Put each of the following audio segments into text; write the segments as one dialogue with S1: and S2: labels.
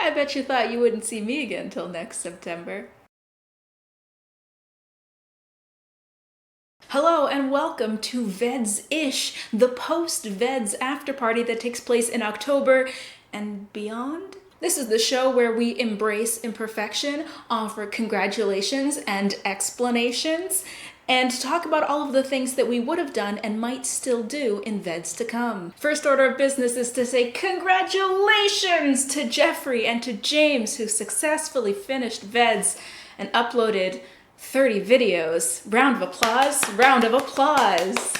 S1: I bet you thought you wouldn't see me again till next September. Hello and welcome to VEDS-ish, the post-VEDS after party that takes place in October and beyond. This is the show where we embrace imperfection, offer congratulations and explanations, and talk about all of the things that we would have done and might still do in VEDS to come. First order of business is to say congratulations to Jeffrey and to James, who successfully finished VEDS and uploaded 30 videos. Round of applause, round of applause.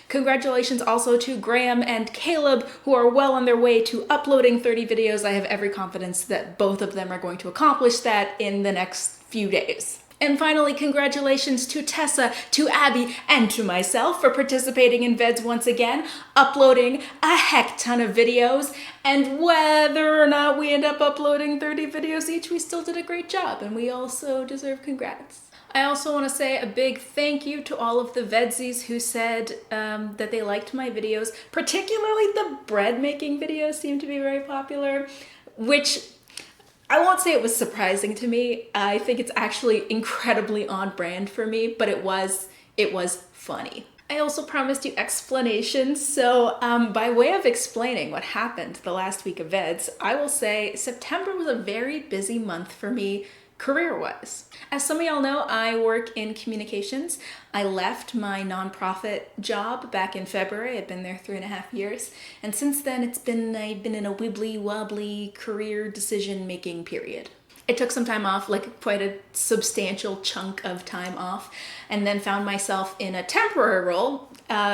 S1: Congratulations also to Graham and Caleb, who are well on their way to uploading 30 videos. I have every confidence that both of them are going to accomplish that in the next few days. And finally, congratulations to Tessa, to Abby, and to myself for participating in VEDS once again, uploading a heck ton of videos, and whether or not we end up uploading 30 videos each, we still did a great job, and we also deserve congrats. I also want to say a big thank you to all of the VEDSies who said that they liked my videos, particularly the bread making videos seemed to be very popular, which I won't say it was surprising to me. I think it's actually incredibly on brand for me, but it was funny. I also promised you explanations, so by way of explaining what happened the last week of VEDS, I will say September was a very busy month for me career-wise. As some of y'all know, I work in communications. I left my nonprofit job back in February. I've been there 3.5 years. And since then, I've been in a wibbly-wobbly career decision-making period. I took some time off, like quite a substantial chunk of time off, and then found myself in a temporary role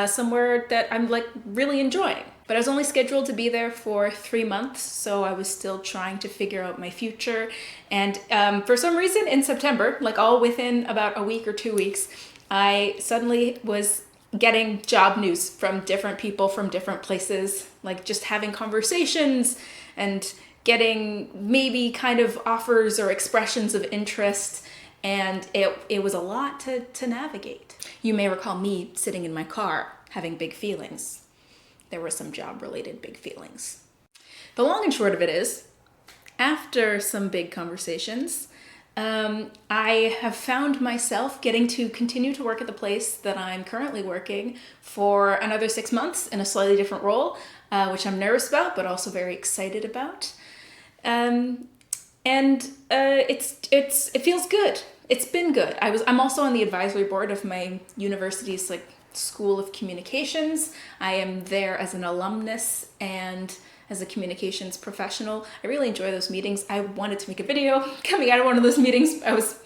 S1: somewhere that I'm like really enjoying. But I was only scheduled to be there for 3 months, so I was still trying to figure out my future. And for some reason in September, like all within about a week or 2 weeks, I suddenly was getting job news from different people from different places, like just having conversations and getting maybe kind of offers or expressions of interest. And it was a lot to navigate. You may recall me sitting in my car having big feelings. There were some job-related big feelings. The long and short of it is, after some big conversations, I have found myself getting to continue to work at the place that I'm currently working for another 6 months in a slightly different role, which I'm nervous about, but also very excited about. It feels good. It's been good. I'm also on the advisory board of my university's School of Communications. I am there as an alumnus and as a communications professional. I really enjoy those meetings. I wanted to make a video coming out of one of those meetings. I was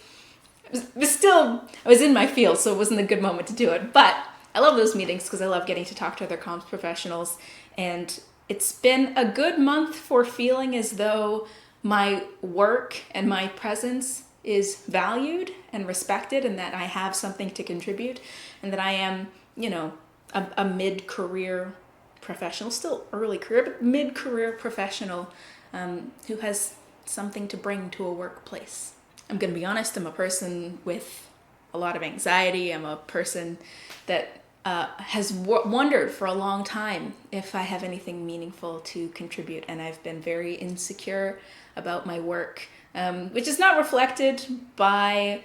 S1: in my field, so it wasn't a good moment to do it. But I love those meetings because I love getting to talk to other comms professionals. And it's been a good month for feeling as though my work and my presence is valued and respected, and that I have something to contribute, and that I am, a mid-career professional, still early career, but mid-career professional who has something to bring to a workplace. I'm going to be honest, I'm a person with a lot of anxiety. I'm a person that has wondered for a long time if I have anything meaningful to contribute, and I've been very insecure about my work, which is not reflected by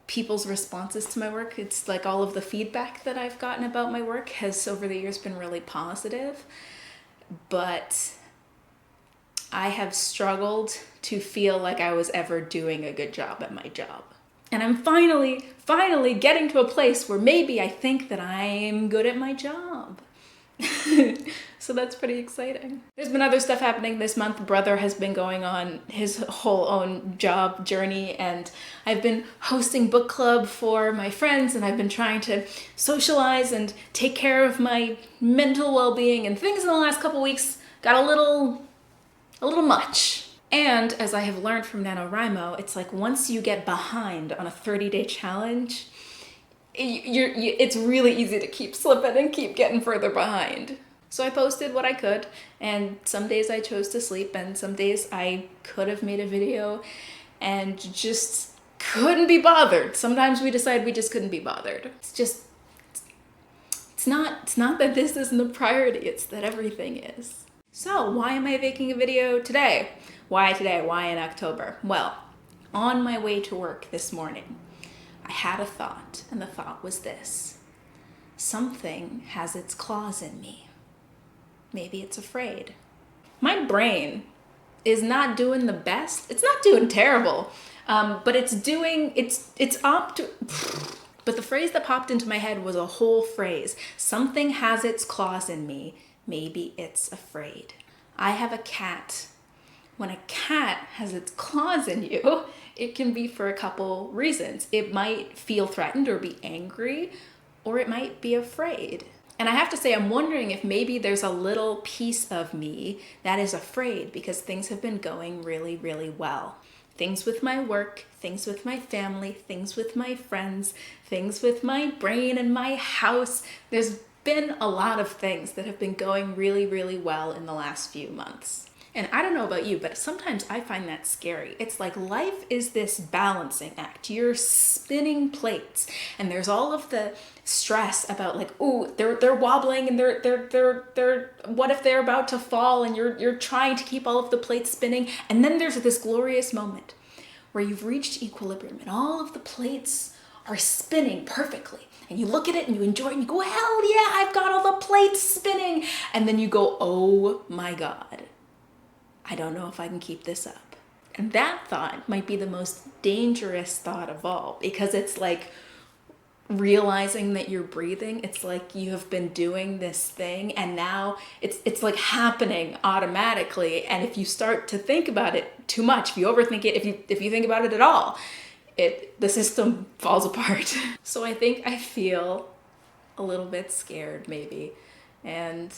S1: people's responses to my work. It's like all of the feedback that I've gotten about my work has over the years been really positive, but I have struggled to feel like I was ever doing a good job at my job. And I'm finally getting to a place where maybe I think that I'm good at my job. So that's pretty exciting. There's been other stuff happening this month. Brother has been going on his whole own job journey, and I've been hosting book club for my friends, and I've been trying to socialize and take care of my mental well-being, and things in the last couple weeks got a little much. And as I have learned from NaNoWriMo, it's like once you get behind on a 30-day challenge, it's really easy to keep slipping and keep getting further behind. So I posted what I could, and some days I chose to sleep, and some days I could have made a video and just couldn't be bothered. Sometimes we decide we just couldn't be bothered. It's not that this isn't a priority, it's that everything is. So why am I making a video today? Why today? Why in October? Well, on my way to work this morning, I had a thought, and the thought was this. Something has its claws in me. Maybe it's afraid. My brain is not doing the best. It's not doing terrible, but it's but the phrase that popped into my head was a whole phrase. Something has its claws in me. Maybe it's afraid. I have a cat. When a cat has its claws in you, it can be for a couple reasons. It might feel threatened or be angry, or it might be afraid. And I have to say, I'm wondering if maybe there's a little piece of me that is afraid because things have been going really, really well. Things with my work, things with my family, things with my friends, things with my brain and my house. There's been a lot of things that have been going really, really well in the last few months. And I don't know about you, but sometimes I find that scary. It's like life is this balancing act. You're spinning plates, and there's all of the stress about like, ooh, they're wobbling, and they're what if they're about to fall, and you're trying to keep all of the plates spinning, and then there's this glorious moment where you've reached equilibrium, and all of the plates are spinning perfectly. And you look at it and you enjoy it and you go, hell yeah, I've got all the plates spinning. And then you go, oh my God, I don't know if I can keep this up. And that thought might be the most dangerous thought of all, because it's like realizing that you're breathing. It's like you have been doing this thing and now it's like happening automatically. And if you start to think about it too much, if you overthink it, if you think about it at all, the system falls apart. So I think I feel a little bit scared maybe, and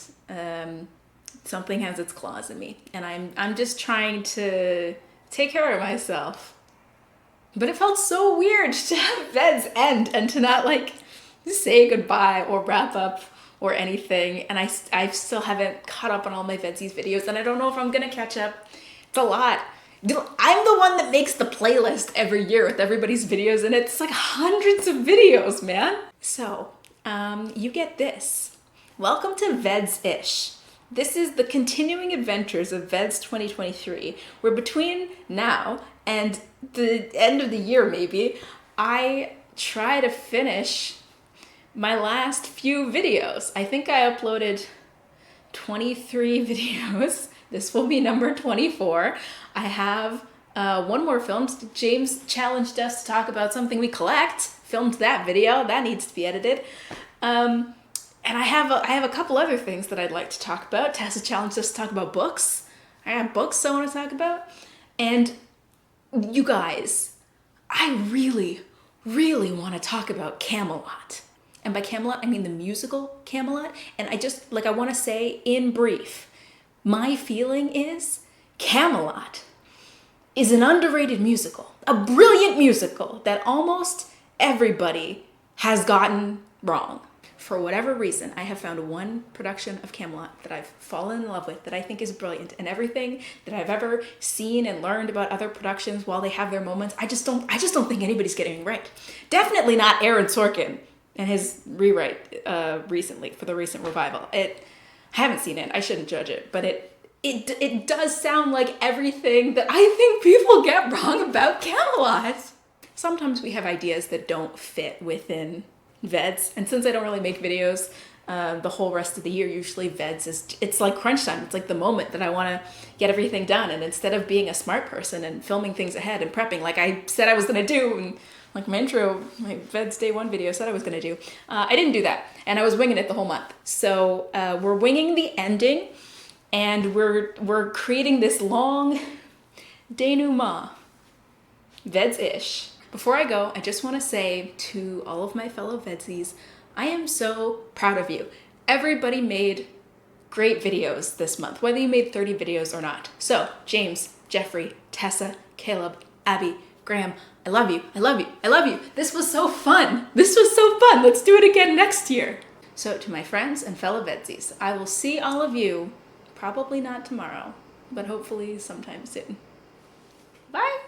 S1: something has its claws in me, and I'm just trying to take care of myself. But it felt so weird to have VEDS end and to not like say goodbye or wrap up or anything. And I still haven't caught up on all my VEDSies videos, and I don't know if I'm gonna catch up. It's a lot. I'm the one that makes the playlist every year with everybody's videos, and it's like hundreds of videos, man. So, you get this. Welcome to VEDS-ish. This is the continuing adventures of VEDS 2023, where between now and the end of the year, maybe, I try to finish my last few videos. I think I uploaded 23 videos. This will be number 24. I have one more filmed. James challenged us to talk about something we collect. Filmed that video. That needs to be edited. And I have a couple other things that I'd like to talk about. Tessa challenged us to talk about books. I have books I want to talk about. And you guys, I really, really want to talk about Camelot. And by Camelot, I mean the musical Camelot. And I want to say in brief, my feeling is Camelot is an underrated musical, a brilliant musical that almost everybody has gotten wrong. For whatever reason, I have found one production of Camelot that I've fallen in love with that I think is brilliant, and everything that I've ever seen and learned about other productions, while they have their moments, I just don't think anybody's getting it right. Definitely not Aaron Sorkin and his rewrite recently for the recent revival. I haven't seen it. I shouldn't judge it, but it does sound like everything that I think people get wrong about Camelot. Sometimes we have ideas that don't fit within VEDS, and since I don't really make videos the whole rest of the year, usually VEDS it's like crunch time. It's like the moment that I want to get everything done, and instead of being a smart person and filming things ahead and prepping like I said I was going to do, and like my intro, my VEDS Day 1 video said I was going to do, I didn't do that, and I was winging it the whole month. So we're winging the ending, and we're creating this long denouement, VEDS-ish. Before I go, I just want to say to all of my fellow VEDSies, I am so proud of you. Everybody made great videos this month, whether you made 30 videos or not. So, James, Jeffrey, Tessa, Caleb, Abby, Graham, I love you, I love you, I love you. This was so fun. This was so fun. Let's do it again next year. So, to my friends and fellow VEDSies, I will see all of you, probably not tomorrow, but hopefully sometime soon. Bye.